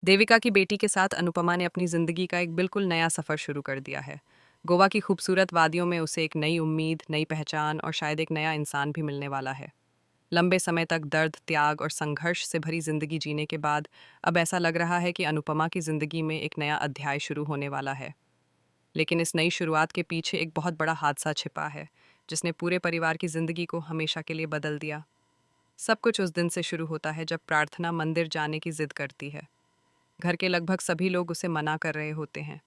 देविका की बेटी के साथ अनुपमा ने अपनी जिंदगी का एक बिल्कुल नया सफर शुरू कर दिया है। गोवा की खूबसूरत वादियों में उसे एक नई उम्मीद, नई पहचान और शायद एक नया इंसान भी मिलने वाला है। लंबे समय तक दर्द, त्याग और संघर्ष से भरी जिंदगी जीने के बाद अब ऐसा लग रहा है कि अनुपमा की जिंदगी में एक नया अध्याय शुरू होने वाला है। लेकिन इस नई शुरुआत के पीछे एक बहुत बड़ा हादसा छिपा है, जिसने पूरे परिवार की जिंदगी को हमेशा के लिए बदल दिया। सब कुछ उस दिन से शुरू होता है जब प्रार्थना मंदिर जाने की जिद करती है। घर के लगभग सभी लोग उसे मना कर रहे होते हैं।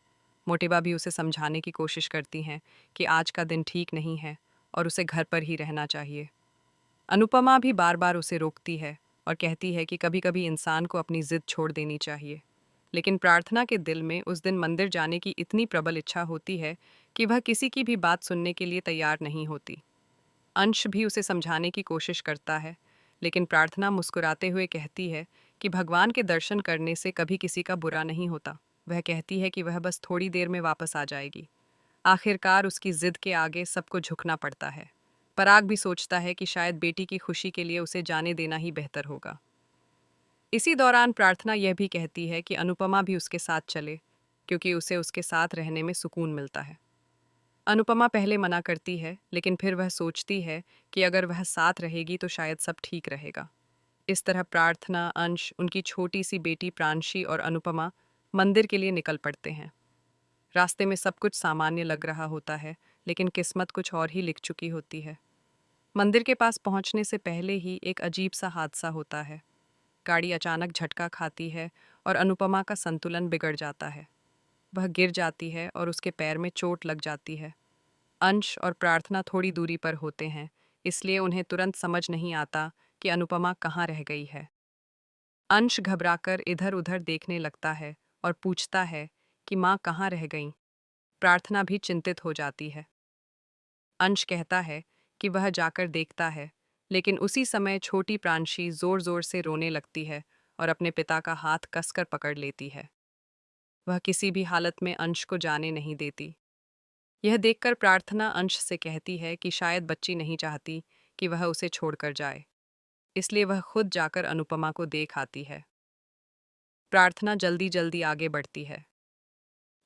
मोटिबा भी उसे समझाने की कोशिश करती हैं कि आज का दिन ठीक नहीं है और उसे घर पर ही रहना चाहिए। अनुपमा भी बार बार उसे रोकती है और कहती है कि कभी कभी इंसान को अपनी जिद छोड़ देनी चाहिए। लेकिन प्रार्थना के दिल में उस दिन मंदिर जाने की इतनी प्रबल इच्छा होती है कि वह किसी की भी बात सुनने के लिए तैयार नहीं होती। अंश भी उसे समझाने की कोशिश करता है, लेकिन प्रार्थना मुस्कुराते हुए कहती है कि भगवान के दर्शन करने से कभी किसी का बुरा नहीं होता। वह कहती है कि वह बस थोड़ी देर में वापस आ जाएगी। आखिरकार उसकी जिद के आगे सबको झुकना पड़ता है। पराग भी सोचता है कि शायद बेटी की खुशी के लिए उसे जाने देना ही बेहतर होगा। इसी दौरान प्रार्थना यह भी कहती है कि अनुपमा भी उसके साथ चले, क्योंकि उसे उसके साथ रहने में सुकून मिलता है। अनुपमा पहले मना करती है, लेकिन फिर वह सोचती है कि अगर वह साथ रहेगी तो शायद सब ठीक रहेगा। इस तरह प्रार्थना, अंश, उनकी छोटी सी बेटी प्रांशी और अनुपमा मंदिर के लिए निकल पड़ते हैं। रास्ते में सब कुछ सामान्य लग रहा होता है, लेकिन किस्मत कुछ और ही लिख चुकी होती है। मंदिर के पास पहुंचने से पहले ही एक अजीब सा हादसा होता है। गाड़ी अचानक झटका खाती है और अनुपमा का संतुलन बिगड़ जाता है। वह गिर जाती है और उसके पैर में चोट लग जाती है। अंश और प्रार्थना थोड़ी दूरी पर होते हैं, इसलिए उन्हें तुरंत समझ नहीं आता कि अनुपमा कहाँ रह गई है। अंश घबराकर इधर उधर देखने लगता है और पूछता है कि माँ कहाँ रह गईं। प्रार्थना भी चिंतित हो जाती है। अंश कहता है कि वह जाकर देखता है, लेकिन उसी समय छोटी प्रांशी जोर जोर से रोने लगती है और अपने पिता का हाथ कसकर पकड़ लेती है। वह किसी भी हालत में अंश को जाने नहीं देती। यह देखकर प्रार्थना अंश से कहती है कि शायद बच्ची नहीं चाहती कि वह उसे छोड़कर जाए, इसलिए वह खुद जाकर अनुपमा को देख आती है। प्रार्थना जल्दी जल्दी आगे बढ़ती है।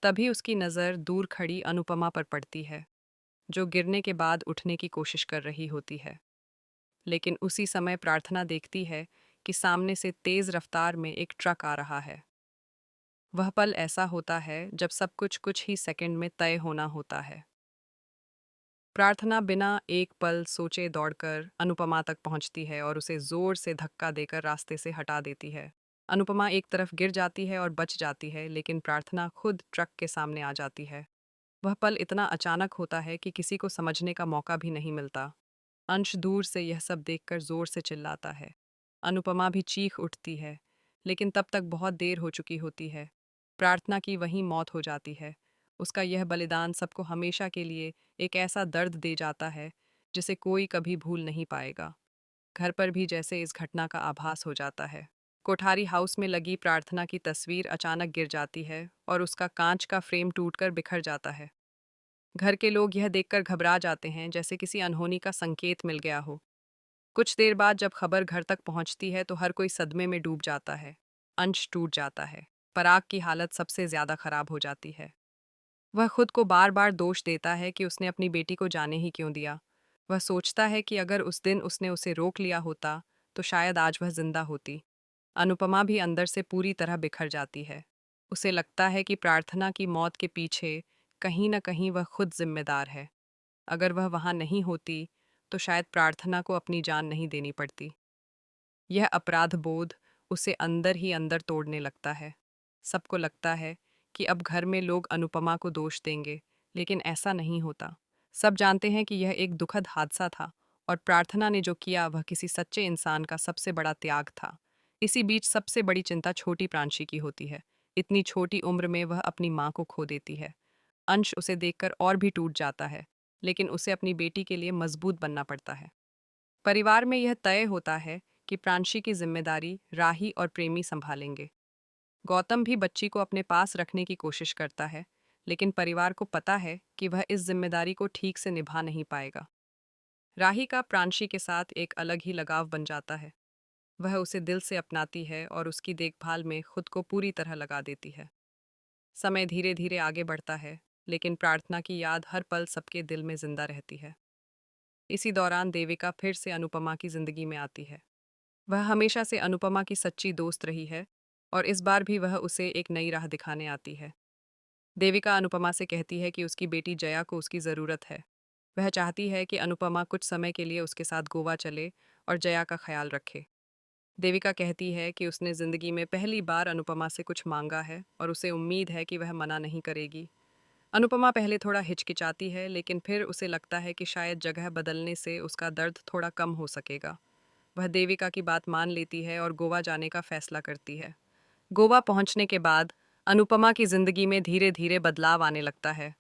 तभी उसकी नज़र दूर खड़ी अनुपमा पर पड़ती है, जो गिरने के बाद उठने की कोशिश कर रही होती है। लेकिन उसी समय प्रार्थना देखती है कि सामने से तेज रफ्तार में एक ट्रक आ रहा है। वह पल ऐसा होता है जब सब कुछ ही सेकंड में तय होना होता है। प्रार्थना बिना एक पल सोचे दौड़कर अनुपमा तक पहुंचती है और उसे जोर से धक्का देकर रास्ते से हटा देती है। अनुपमा एक तरफ गिर जाती है और बच जाती है, लेकिन प्रार्थना खुद ट्रक के सामने आ जाती है। वह पल इतना अचानक होता है कि किसी को समझने का मौका भी नहीं मिलता। अंश दूर से यह सब देखकर जोर से चिल्लाता है। अनुपमा भी चीख उठती है, लेकिन तब तक बहुत देर हो चुकी होती है। प्रार्थना की वहीं मौत हो जाती है। उसका यह बलिदान सबको हमेशा के लिए एक ऐसा दर्द दे जाता है जिसे कोई कभी भूल नहीं पाएगा। घर पर भी जैसे इस घटना का आभास हो जाता है। कोठारी हाउस में लगी प्रार्थना की तस्वीर अचानक गिर जाती है और उसका कांच का फ्रेम टूटकर बिखर जाता है। घर के लोग यह देखकर घबरा जाते हैं, जैसे किसी अनहोनी का संकेत मिल गया हो। कुछ देर बाद जब खबर घर तक पहुंचती है तो हर कोई सदमे में डूब जाता है। अंश टूट जाता है। पराग की हालत सबसे ज्यादा खराब हो जाती है। वह खुद को बार बार दोष देता है कि उसने अपनी बेटी को जाने ही क्यों दिया। वह सोचता है कि अगर उस दिन उसने उसे रोक लिया होता तो शायद आज वह जिंदा होती। अनुपमा भी अंदर से पूरी तरह बिखर जाती है। उसे लगता है कि प्रार्थना की मौत के पीछे कहीं न कहीं वह खुद जिम्मेदार है। अगर वह वहां नहीं होती तो शायद प्रार्थना को अपनी जान नहीं देनी पड़ती। यह अपराध बोध उसे अंदर ही अंदर तोड़ने लगता है। सबको लगता है कि अब घर में लोग अनुपमा को दोष देंगे, लेकिन ऐसा नहीं होता। सब जानते हैं कि यह एक दुखद हादसा था और प्रार्थना ने जो किया वह किसी सच्चे इंसान का सबसे बड़ा त्याग था। इसी बीच सबसे बड़ी चिंता छोटी प्रांशी की होती है। इतनी छोटी उम्र में वह अपनी माँ को खो देती है। अंश उसे देखकर और भी टूट जाता है, लेकिन उसे अपनी बेटी के लिए मजबूत बनना पड़ता है। परिवार में यह तय होता है कि प्रांशी की जिम्मेदारी राही और प्रेमी संभालेंगे। गौतम भी बच्ची को अपने पास रखने की कोशिश करता है, लेकिन परिवार को पता है कि वह इस जिम्मेदारी को ठीक से निभा नहीं पाएगा। राही का प्रांशी के साथ एक अलग ही लगाव बन जाता है। वह उसे दिल से अपनाती है और उसकी देखभाल में खुद को पूरी तरह लगा देती है। समय धीरे धीरे आगे बढ़ता है, लेकिन प्रार्थना की याद हर पल सबके दिल में जिंदा रहती है। इसी दौरान देविका फिर से अनुपमा की जिंदगी में आती है। वह हमेशा से अनुपमा की सच्ची दोस्त रही है और इस बार भी वह उसे एक नई राह दिखाने आती है। देविका अनुपमा से कहती है कि उसकी बेटी जया को उसकी ज़रूरत है। वह चाहती है कि अनुपमा कुछ समय के लिए उसके साथ गोवा चले और जया का ख्याल रखे। देविका कहती है कि उसने ज़िंदगी में पहली बार अनुपमा से कुछ मांगा है और उसे उम्मीद है कि वह मना नहीं करेगी। अनुपमा पहले थोड़ा हिचकिचाती है, लेकिन फिर उसे लगता है कि शायद जगह बदलने से उसका दर्द थोड़ा कम हो सकेगा। वह देविका की बात मान लेती है और गोवा जाने का फैसला करती है। गोवा पहुंचने के बाद अनुपमा की जिंदगी में धीरे धीरे बदलाव आने लगता है।